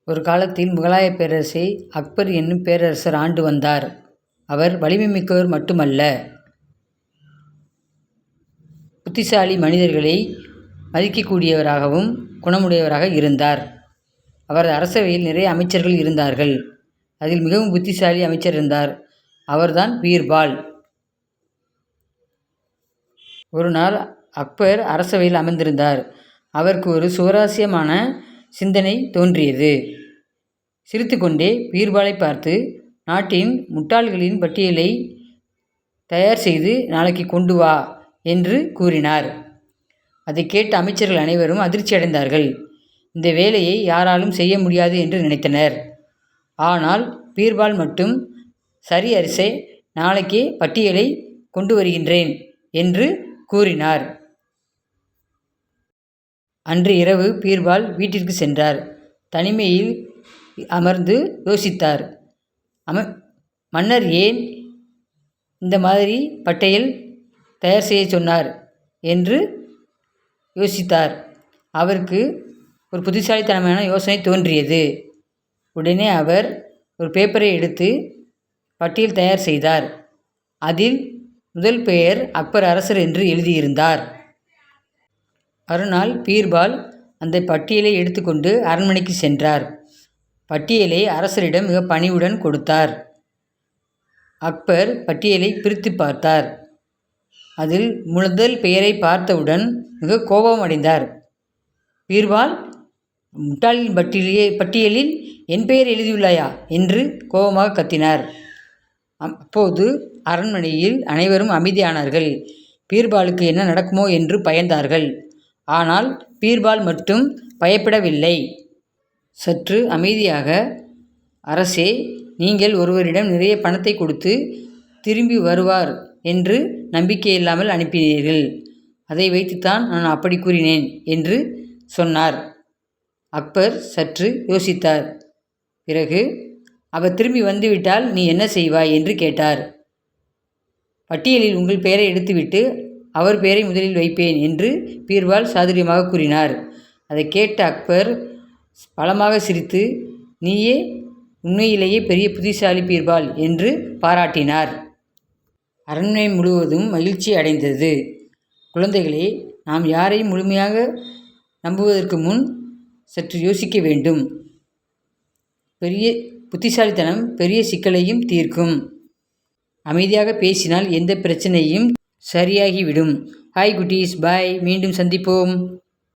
ஒரு காலத்தில் முகலாய பேரரசை அக்பர் என்னும் பேரரசர் ஆண்டு வந்தார். அவர் வலிமை மிக்கவர் மட்டுமல்ல, புத்திசாலி மனிதர்களை மதிக்கக்கூடியவராகவும் குணமுடையவராக இருந்தார். அவரது அரசவையில் நிறைய அமைச்சர்கள் இருந்தார்கள். அதில் மிகவும் புத்திசாலி அமைச்சர் இருந்தார். அவர்தான் பீர்பால். ஒரு நாள் அக்பர் அரசவையில் அமர்ந்திருந்தார். அவருக்கு ஒரு சுவாரஸ்யமான சிந்தனை தோன்றியது. சிரித்துக்கொண்டே பீர்பாலை பார்த்து, நாட்டின் முட்டாள்களின் பட்டியலை தயார் செய்து நாளைக்கு கொண்டு வா என்று கூறினார். அதை கேட்ட அமைச்சர்கள் அனைவரும் அதிர்ச்சி அடைந்தார்கள். இந்த வேலையை யாராலும் செய்ய முடியாது என்று நினைத்தனர். ஆனால் பீர்பால் மட்டும், சரி அரசே, நாளைக்கே பட்டியலை கொண்டு வருகின்றேன் என்று கூறினார். அன்று இரவு பீர்பால் வீட்டிற்கு சென்றார். தனிமையில் அமர்ந்து யோசித்தார். மன்னர் ஏன் இந்த மாதிரி பட்டியல் தயார் செய்ய சொன்னார் என்று யோசித்தார். அவருக்கு ஒரு புத்திசாலித்தனமான யோசனை தோன்றியது. உடனே அவர் ஒரு பேப்பரை எடுத்து பட்டியல் தயார் செய்தார். அதில் முதல் பெயர் அக்பர் அரசர் என்று எழுதியிருந்தார். மறுநாள் பீர்பால் அந்த பட்டியலை எடுத்துக்கொண்டு அரண்மனைக்கு சென்றார். பட்டியலை அரசரிடம் மிக பணிவுடன் கொடுத்தார். அக்பர் பட்டியலை பிரித்து பார்த்தார். அதில் முதல் பெயரை பார்த்தவுடன் மிக கோபம் அடைந்தார். பீர்பால், முட்டாளின் பட்டியலில் என் பெயர் எழுதியுள்ளாயா என்று கோபமாக கத்தினார். அப்போது அரண்மனையில் அனைவரும் அமைதியானார்கள். பீர்பாலுக்கு என்ன நடக்குமோ என்று பயந்தார்கள். ஆனால் பீர்பால் மட்டும் பயப்படவில்லை. சற்று அமைதியாக, அரசே, நீங்கள் ஒருவரிடம் நிறைய பணத்தை கொடுத்து திரும்பி வருவார் என்று நம்பிக்கையில்லாமல் அனுப்பினீர்கள். அதை வைத்துத்தான் நான் அப்படி கூறினேன் என்று சொன்னார். அக்பர் சற்று யோசித்தார். பிறகு, அவர் திரும்பி வந்துவிட்டால் நீ என்ன செய்வாய் என்று கேட்டார். பட்டியலில் உங்கள் பெயரை எடுத்துவிட்டு அவர் பெயரை முதலில் வைப்பேன் என்று பீர்பால் சாதுரியமாக கூறினார். அதை கேட்ட அக்பர் பலமாக சிரித்து, நீயே உண்மையிலேயே பெரிய புத்திசாலி பீர்பால் என்று பாராட்டினார். அரண்மனை முழுவதும் மகிழ்ச்சி அடைந்தது. குழந்தைகளே, நாம் யாரையும் முழுமையாக நம்புவதற்கு முன் சற்று யோசிக்க வேண்டும். பெரிய புத்திசாலித்தனம் பெரிய சிக்கலையும் தீர்க்கும். அமைதியாக பேசினால் எந்த பிரச்சனையும் சரியாகிவிடும். ஹாய் குட்டீஸ், பாய். மீண்டும் சந்திப்போம்.